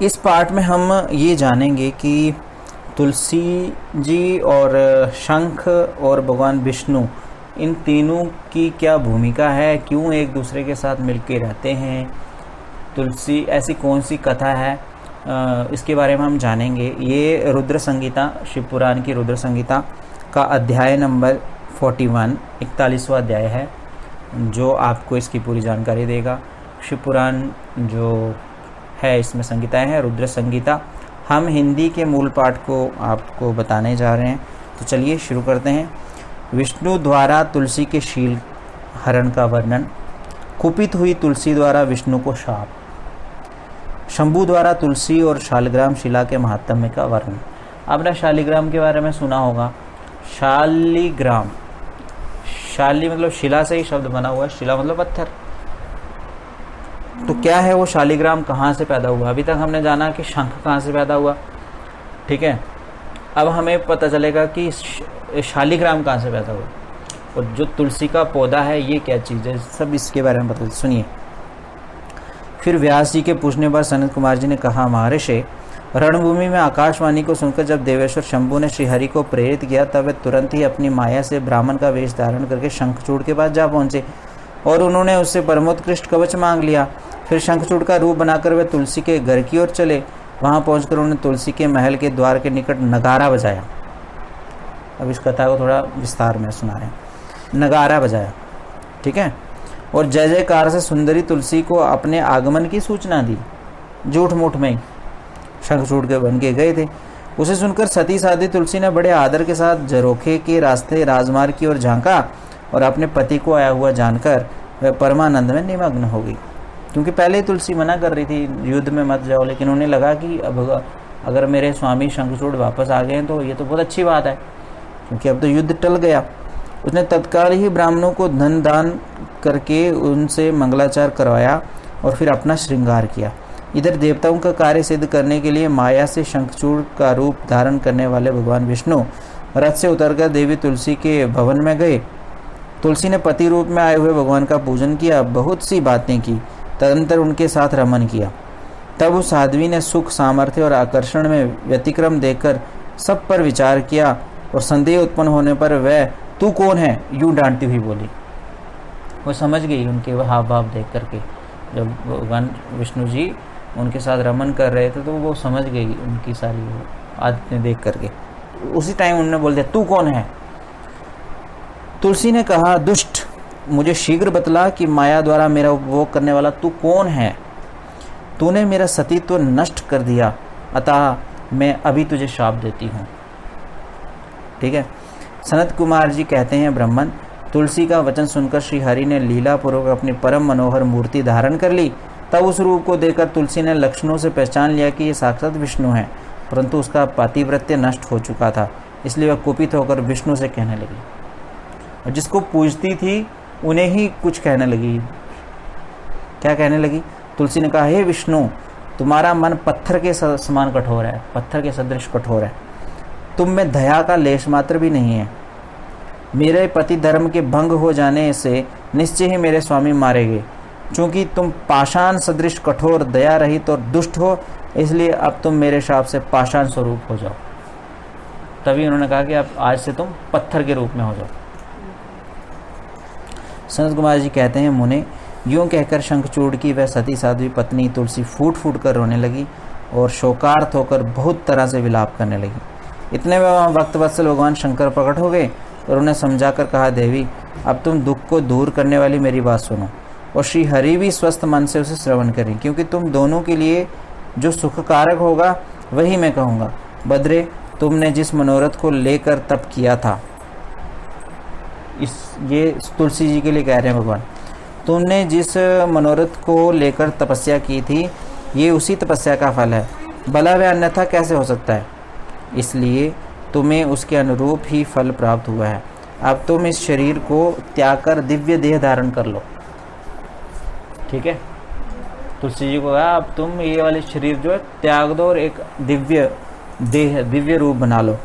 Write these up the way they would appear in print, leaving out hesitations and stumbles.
इस पार्ट में हम ये जानेंगे कि तुलसी जी और शंख और भगवान विष्णु, इन तीनों की क्या भूमिका है, क्यों एक दूसरे के साथ मिलके रहते हैं, तुलसी ऐसी कौन सी कथा है, इसके बारे में हम जानेंगे। ये रुद्र संगीता, शिव पुराण की रुद्र संगीता का अध्याय नंबर 41, 41वां अध्याय है, जो आपको इसकी पूरी जानकारी देगा। शिव पुराण जो है, इसमें संगीताएं हैं, रुद्र संगीता। हम हिंदी के मूल पाठ को आपको बताने जा रहे हैं, तो चलिए शुरू करते हैं। विष्णु द्वारा तुलसी के शील हरण का वर्णन। कुपित हुई तुलसी द्वारा विष्णु को शाप। शंभु द्वारा तुलसी और शालिग्राम शिला के महात्म्य का वर्णन। आपने शालिग्राम के बारे में सुना होगा। शालिग्राम, शाली मतलब शिला से ही शब्द बना हुआ है, शिला मतलब पत्थर। तो क्या है वो शालिग्राम, कहाँ से पैदा हुआ? अभी तक हमने जाना कि शंख कहाँ से पैदा हुआ, ठीक है। अब हमें पता चलेगा कि शालिग्राम कहाँ से पैदा हुआ, और जो तुलसी का पौधा है ये क्या चीज़ है, सब इसके बारे में बता सुनिए। फिर व्यास जी के पूछने पर सनत कुमार जी ने कहा, महर्षि, रणभूमि में आकाशवाणी को सुनकर जब देवेश्वर शंभु ने श्रीहरि को प्रेरित किया, तब वे तुरंत ही अपनी माया से ब्राह्मण का वेश धारण करके शंखचूड़ के पास जा पहुंचे और उन्होंने उससे परमोत्कृष्ट कवच मांग लिया। फिर शंखचूड़ का रूप बनाकर वे तुलसी के घर की ओर चले। वहां पहुंचकर उन्होंने तुलसी के महल के द्वार के निकट नगारा बजाया। अब इस कथा को थोड़ा विस्तार में सुना रहे हैं। नगारा बजाया, ठीक है, और जय जयकार से सुंदरी तुलसी को अपने आगमन की सूचना दी। झूठ मूठ में ही शंखचूड़ के बन के गए थे। उसे सुनकर सती साधी तुलसी ने बड़े आदर के साथ झरोखे के रास्ते राजमार्ग की ओर झांका और अपने पति को आया हुआ जानकर वह परमानंद में निमग्न हो गई। क्योंकि पहले तुलसी मना कर रही थी युद्ध में मत जाओ, लेकिन उन्हें लगा कि अब अगर मेरे स्वामी शंखचूड़ वापस आ गए हैं तो ये तो बहुत अच्छी बात है, क्योंकि अब तो युद्ध टल गया। उसने तत्काल ही ब्राह्मणों को धन दान करके उनसे मंगलाचार करवाया और फिर अपना श्रृंगार किया। इधर देवताओं का कार्य सिद्ध करने के लिए माया से शंखचूड़ का रूप धारण करने वाले भगवान विष्णु रथ से उतरकर देवी तुलसी के भवन में गए। तुलसी ने पति रूप में आए हुए भगवान का पूजन किया, बहुत सी बातें की, तदंतर उनके साथ रमन किया। तब उस साध्वी ने सुख, सामर्थ्य और आकर्षण में व्यतिक्रम देखकर सब पर विचार किया और संदेह उत्पन्न होने पर वह तू कौन है यूं डांटती हुई बोली। वो समझ गई उनके हाव भाव देख करके। जब भगवान विष्णु जी उनके साथ रमन कर रहे थे तो वो समझ गई उनकी सारी आदतें देख करके। उसी टाइम उन्होंने बोल दिया, तू कौन है? तुलसी ने कहा, दुष्ट, मुझे शीघ्र बतला कि माया द्वारा मेरा उपभोग करने वाला तू कौन है? तूने मेरा सतीत्व नष्ट कर दिया, अतः मैं अभी तुझे शाप देती हूँ। ठीक है। सनत कुमार जी कहते हैं, ब्राह्मण, तुलसी का वचन सुनकर श्री हरि ने लीला पूर्वक अपनी परम मनोहर मूर्ति धारण कर ली। तब उस रूप को देखकर तुलसी ने लक्षणों से पहचान लिया कि ये साक्षात विष्णु है, परंतु उसका पातिव्रत्य नष्ट हो चुका था, इसलिए वह कुपित होकर विष्णु से कहने लगी, और जिसको पूजती थी उन्हें ही कुछ कहने लगी। क्या कहने लगी? तुलसी ने कहा, हे विष्णु, तुम्हारा मन पत्थर के समान कठोर है, पत्थर के सदृश कठोर है, तुम में दया का लेश मात्र भी नहीं है। मेरे पति धर्म के भंग हो जाने से निश्चय ही मेरे स्वामी मारेंगे। चूंकि तुम पाषाण सदृश कठोर, दया रहित और दुष्ट हो, इसलिए अब तुम मेरे शाप से पाषाण स्वरूप हो जाओ। तभी उन्होंने कहा कि अब आज से तुम पत्थर के रूप में हो जाओ। सनत कुमार जी कहते हैं, मुने, यूं कहकर शंखचूड़ की वह सती साध्वी पत्नी तुलसी फूट फूट कर रोने लगी और शोकार्त होकर बहुत तरह से विलाप करने लगी। इतने में वहाँ भक्त वत्सल भगवान शंकर प्रकट हो गए और उन्हें समझाकर कहा, देवी, अब तुम दुख को दूर करने वाली मेरी बात सुनो, और श्री हरि भी स्वस्थ मन से उसे श्रवण करें, क्योंकि तुम दोनों के लिए जो सुखकारक होगा वही मैं कहूँगा। बद्रे, तुमने जिस मनोरथ को लेकर तप किया था, ये तुलसी जी के लिए कह रहे हैं भगवान, तुमने जिस मनोरथ को लेकर तपस्या की थी, ये उसी तपस्या का फल है, भला वह अन्यथा कैसे हो सकता है? इसलिए तुम्हें उसके अनुरूप ही फल प्राप्त हुआ है। अब तुम इस शरीर को त्याग कर दिव्य देह धारण कर लो। ठीक है, तुलसी जी को कहा, अब तुम ये वाले शरीर जो है त्याग दो और एक दिव्य देह, दिव्य रूप बना लो,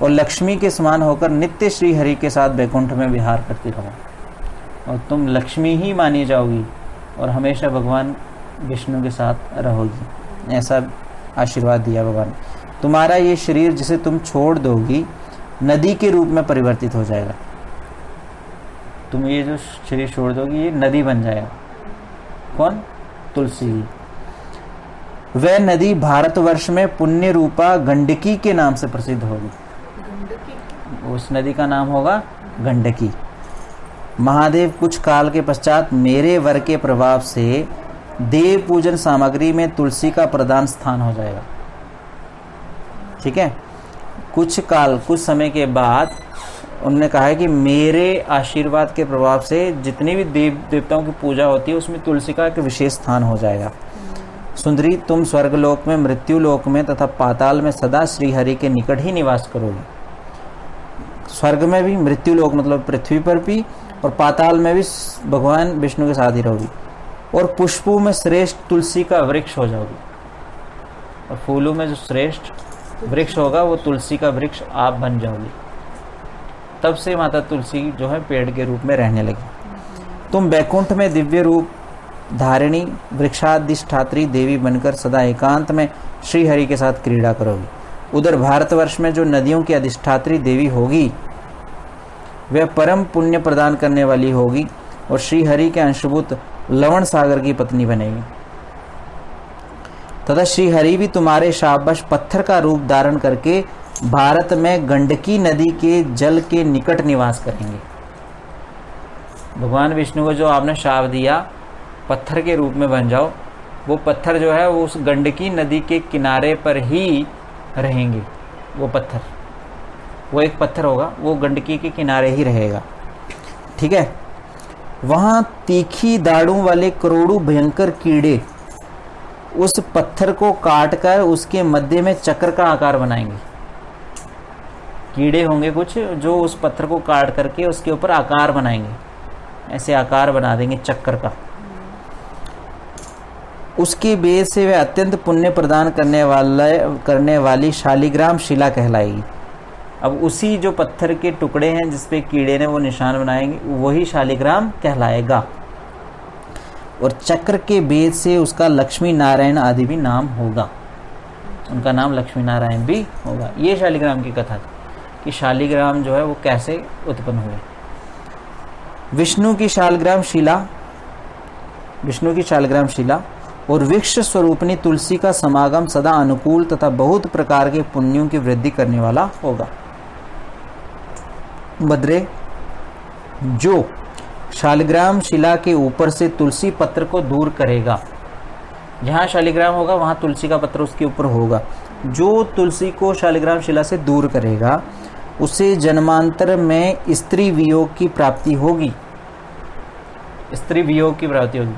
और लक्ष्मी के समान होकर नित्य श्री हरि के साथ बैकुंठ में विहार करती रहो, और तुम लक्ष्मी ही मानी जाओगी और हमेशा भगवान विष्णु के साथ रहोगी। ऐसा आशीर्वाद दिया भगवान। तुम्हारा ये शरीर जिसे तुम छोड़ दोगी नदी के रूप में परिवर्तित हो जाएगा। तुम ये जो शरीर छोड़ दोगी ये नदी बन जाएगा। कौन? तुलसी। वह नदी भारतवर्ष में पुण्य रूपा गंडकी के नाम से प्रसिद्ध होगी। उस नदी का नाम होगा गंडकी। महादेव कुछ काल के पश्चात मेरे वर के प्रभाव से देव पूजन सामग्री में तुलसी का प्रधान स्थान हो जाएगा। ठीक है, कुछ समय के बाद उन्होंने कहा है कि मेरे आशीर्वाद के प्रभाव से जितनी भी देव देवताओं की पूजा होती है उसमें तुलसी का एक विशेष स्थान हो जाएगा। सुंदरी, तुम स्वर्गलोक में, मृत्यु लोक में तथा पाताल में सदा श्रीहरि के निकट ही निवास करोगे। स्वर्ग में भी, मृत्यु लोक मतलब पृथ्वी पर भी, और पाताल में भी भगवान विष्णु के साथ ही रहोगी। और पुष्पों में श्रेष्ठ तुलसी का वृक्ष हो जाओगी। और फूलों में जो श्रेष्ठ वृक्ष होगा वो तुलसी का वृक्ष आप बन जाओगी। तब से माता तुलसी जो है पेड़ के रूप में रहने लगी। तुम बैकुंठ में दिव्य रूप धारिणी वृक्षाधिष्ठात्री देवी बनकर सदा एकांत में श्री हरि के साथ क्रीड़ा करोगी। उधर भारतवर्ष में जो नदियों की अधिष्ठात्री देवी होगी वह परम पुण्य प्रदान करने वाली होगी और श्री हरि के अंशभूत लवण सागर की पत्नी बनेगी। तथा श्री हरि भी तुम्हारे शाबश पत्थर का रूप धारण करके भारत में गंडकी नदी के जल के निकट निवास करेंगे। भगवान विष्णु को जो आपने शाप दिया पत्थर के रूप में बन जाओ, वो पत्थर जो है वो उस गंडकी नदी के किनारे पर ही रहेंगे। वो पत्थर, वो एक पत्थर होगा, वो गंडकी के किनारे ही रहेगा। ठीक है, वहाँ तीखी दाढ़ों वाले करोड़ों भयंकर कीड़े उस पत्थर को काटकर उसके मध्य में चक्र का आकार बनाएंगे। कीड़े होंगे कुछ जो उस पत्थर को काट करके उसके ऊपर आकार बनाएंगे, ऐसे आकार बना देंगे चक्र का। उसके बेस से वह अत्यंत पुण्य प्रदान करने वाली शालिग्राम शिला कहलाएगी। अब उसी जो पत्थर के टुकड़े हैं जिसपे कीड़े ने वो निशान बनाएंगे वही शालिग्राम कहलाएगा। और चक्र के बेस से उसका लक्ष्मी नारायण आदि भी नाम होगा, उनका नाम लक्ष्मी नारायण भी होगा। ये शालिग्राम की कथा थी कि शालिग्राम जो है वो कैसे उत्पन्न हुए। विष्णु की शालिग्राम शिला और वृक्ष स्वरूपनी तुलसी का समागम सदा अनुकूल तथा बहुत प्रकार के पुण्यों की वृद्धि करने वाला होगा। बद्रे, जो शालिग्राम शिला के ऊपर से तुलसी पत्र को दूर करेगा, जहाँ शालिग्राम होगा वहाँ तुलसी का पत्र उसके ऊपर होगा, जो तुलसी को शालिग्राम शिला से दूर करेगा उसे जन्मांतर में स्त्री वियोग की प्राप्ति होगी। स्त्री वियोग की प्राप्ति होगी,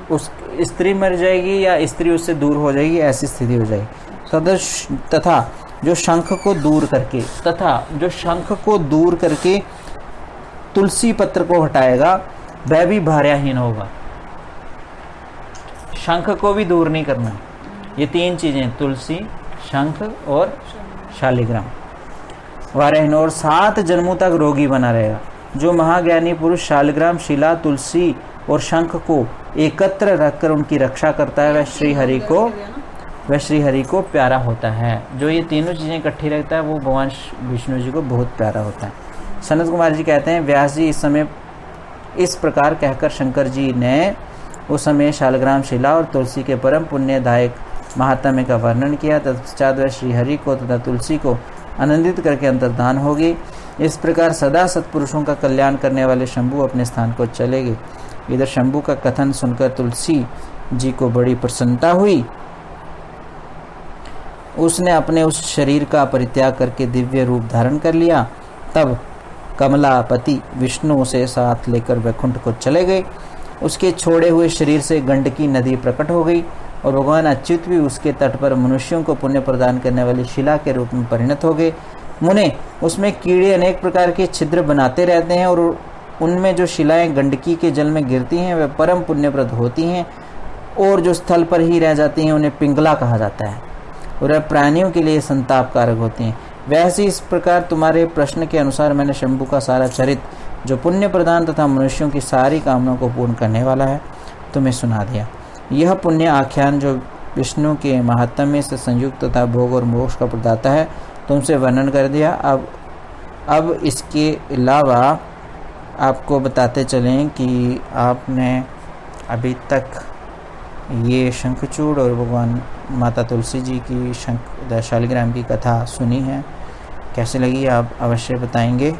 उस स्त्री मर जाएगी या स्त्री उससे दूर हो जाएगी, ऐसी स्थिति हो जाएगी। तथा जो शंख को दूर करके तुलसी पत्र को हटाएगा वह भी भार्याहीन होगा। शंख को भी दूर नहीं करना। ये तीन चीजें, तुलसी, शंख और शालिग्राम, वारहीन और 7 जन्मों तक रोगी बना रहेगा। जो महाज्ञानी पुरुष शालिग्राम शिला, तुलसी और शंख को एकत्र रखकर उनकी रक्षा करता है वह श्री हरि को प्यारा होता है। जो ये तीनों चीजें इकट्ठी रखता है वो भगवान विष्णु जी को बहुत प्यारा होता है। सनत कुमार जी कहते हैं, व्यास जी इस समय इस प्रकार कहकर शंकर जी ने उस समय शालिग्राम शिला और तुलसी के परम पुण्यदायक महात्म्य का वर्णन किया। तत्पश्चात वह श्रीहरि को तथा तुलसी को आनंदित करके अंतर्धान होगी। इस प्रकार सदा सत्पुरुषों का कल्याण करने वाले शंभु अपने स्थान को चले गए। इधर शंभु का कथन सुनकर तुलसी जी को बड़ी प्रसन्नता हुई। उसने अपने उस शरीर का परित्याग करके दिव्य रूप धारण कर लिया। तब कमलापति विष्णु उसे साथ लेकर वैकुंठ को चले गए। उसके छोड़े हुए शरीर से गंडकी नदी प्रकट हो गई और भगवान अच्युत भी उसके तट पर मनुष्यों को पुण्य प्रदान करने वाली शिला के रूप में परिणत हो गए। मुने, उसमें कीड़े अनेक प्रकार के छिद्र बनाते रहते हैं और उनमें जो शिलाएं गंडकी के जल में गिरती हैं वे परम पुण्यप्रद होती हैं, और जो स्थल पर ही रह जाती हैं उन्हें पिंगला कहा जाता है और वे प्राणियों के लिए संताप कारक होती हैं। वैसे इस प्रकार तुम्हारे प्रश्न के अनुसार मैंने शंभु का सारा चरित्र जो पुण्य प्रदान तथा मनुष्यों की सारी कामनाओं को पूर्ण करने वाला है तुम्हें सुना दिया। यह पुण्य आख्यान जो विष्णु के महात्म्य से संयुक्त तथा भोग और मोक्ष का प्रदाता है, तुमसे वर्णन कर दिया। अब इसके अलावा आपको बताते चलें कि आपने अभी तक ये शंखचूड़ और भगवान माता तुलसी जी की शालिग्राम की कथा सुनी है। कैसी लगी आप अवश्य बताएंगे।